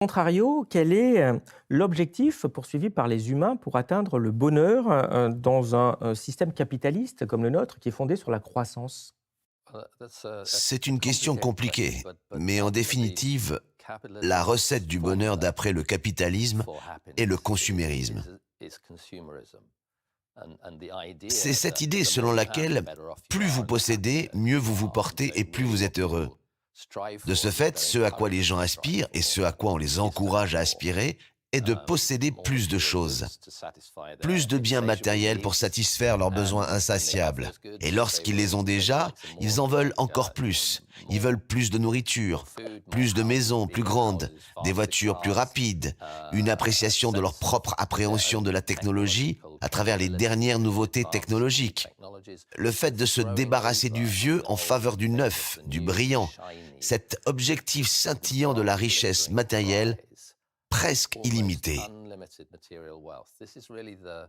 Contrario, quel est, l'objectif poursuivi par les humains pour atteindre le bonheur, dans un, système capitaliste comme le nôtre qui est fondé sur la croissance? C'est une question compliquée, mais en définitive, la recette du bonheur d'après le capitalisme est le consumérisme. C'est cette idée selon laquelle plus vous possédez, mieux vous vous portez et plus vous êtes heureux. De ce fait, ce à quoi les gens aspirent et ce à quoi on les encourage à aspirer est de posséder plus de choses, plus de biens matériels pour satisfaire leurs besoins insatiables. Et lorsqu'ils les ont déjà, ils en veulent encore plus. Ils veulent plus de nourriture, plus de maisons plus grandes, des voitures plus rapides, une appréciation de leur propre appréhension de la technologie à travers les dernières nouveautés technologiques. Le fait de se débarrasser du vieux en faveur du neuf, du brillant, cet objectif scintillant de la richesse matérielle presque illimitée.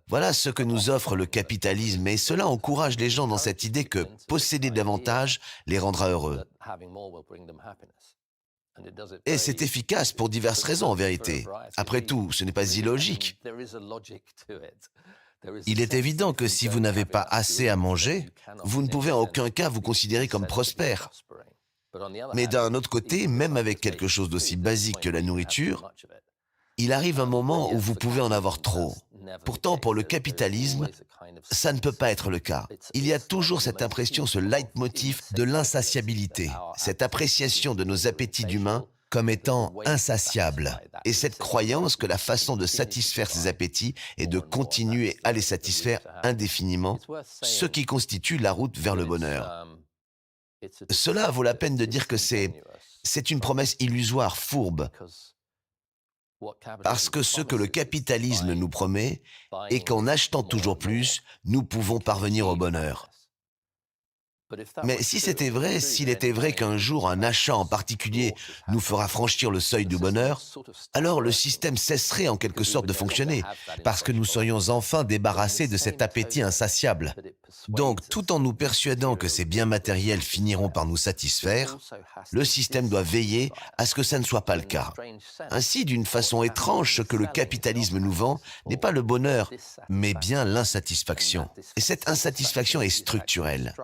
Voilà ce que nous offre le capitalisme et cela encourage les gens dans cette idée que posséder davantage les rendra heureux. Et c'est efficace pour diverses raisons en vérité. Après tout, ce n'est pas illogique. Il est évident que si vous n'avez pas assez à manger, vous ne pouvez en aucun cas vous considérer comme prospère. Mais d'un autre côté, même avec quelque chose d'aussi basique que la nourriture, il arrive un moment où vous pouvez en avoir trop. Pourtant, pour le capitalisme, ça ne peut pas être le cas. Il y a toujours cette impression, ce leitmotiv de l'insatiabilité, cette appréciation de nos appétits d'humains comme étant insatiables. Et cette croyance que la façon de satisfaire ces appétits est de continuer à les satisfaire indéfiniment, ce qui constitue la route vers le bonheur. Cela vaut la peine de dire que c'est une promesse illusoire, fourbe, parce que ce que le capitalisme nous promet est qu'en achetant toujours plus, nous pouvons parvenir au bonheur. Mais si c'était vrai, s'il était vrai qu'un jour un achat en particulier nous fera franchir le seuil du bonheur, alors le système cesserait en quelque sorte de fonctionner, parce que nous serions enfin débarrassés de cet appétit insatiable. Donc, tout en nous persuadant que ces biens matériels finiront par nous satisfaire, le système doit veiller à ce que ça ne soit pas le cas. Ainsi, d'une façon étrange, ce que le capitalisme nous vend n'est pas le bonheur, mais bien l'insatisfaction. Et cette insatisfaction est structurelle.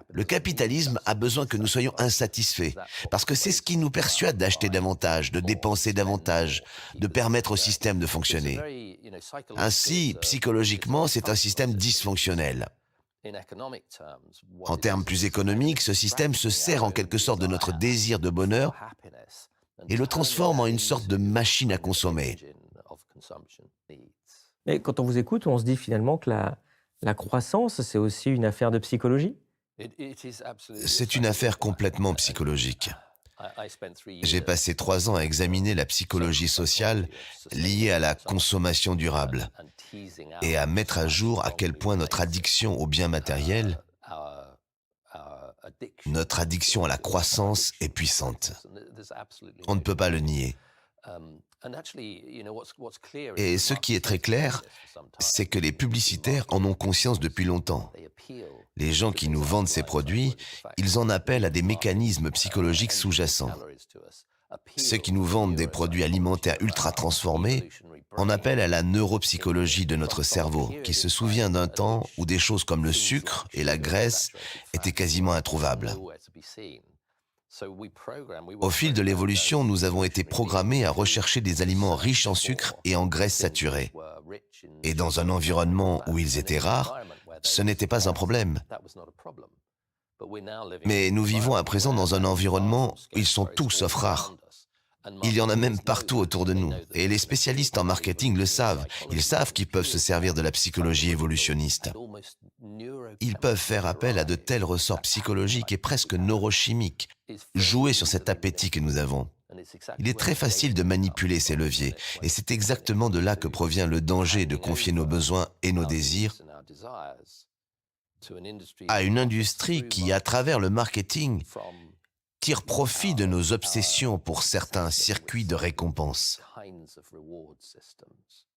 Le capitalisme a besoin que nous soyons insatisfaits, parce que c'est ce qui nous persuade d'acheter davantage, de dépenser davantage, de permettre au système de fonctionner. Ainsi, psychologiquement, c'est un système dysfonctionnel. En termes plus économiques, ce système se sert en quelque sorte de notre désir de bonheur et le transforme en une sorte de machine à consommer. Et quand on vous écoute, on se dit finalement que la croissance, c'est aussi une affaire de psychologie? C'est une affaire complètement psychologique. J'ai passé 3 ans à examiner la psychologie sociale liée à la consommation durable et à mettre à jour à quel point notre addiction aux biens matériels, notre addiction à la croissance est puissante. On ne peut pas le nier. Et ce qui est très clair, c'est que les publicitaires en ont conscience depuis longtemps. Les gens qui nous vendent ces produits, ils en appellent à des mécanismes psychologiques sous-jacents. Ceux qui nous vendent des produits alimentaires ultra transformés en appellent à la neuropsychologie de notre cerveau, qui se souvient d'un temps où des choses comme le sucre et la graisse étaient quasiment introuvables. Au fil de l'évolution, nous avons été programmés à rechercher des aliments riches en sucre et en graisses saturées. Et dans un environnement où ils étaient rares, ce n'était pas un problème. Mais nous vivons à présent dans un environnement où ils sont tous sauf rares. Il y en a même partout autour de nous. Et les spécialistes en marketing le savent. Ils savent qu'ils peuvent se servir de la psychologie évolutionniste. Ils peuvent faire appel à de tels ressorts psychologiques et presque neurochimiques, jouer sur cet appétit que nous avons. Il est très facile de manipuler ces leviers, et c'est exactement de là que provient le danger de confier nos besoins et nos désirs à une industrie qui, à travers le marketing, tire profit de nos obsessions pour certains circuits de récompense.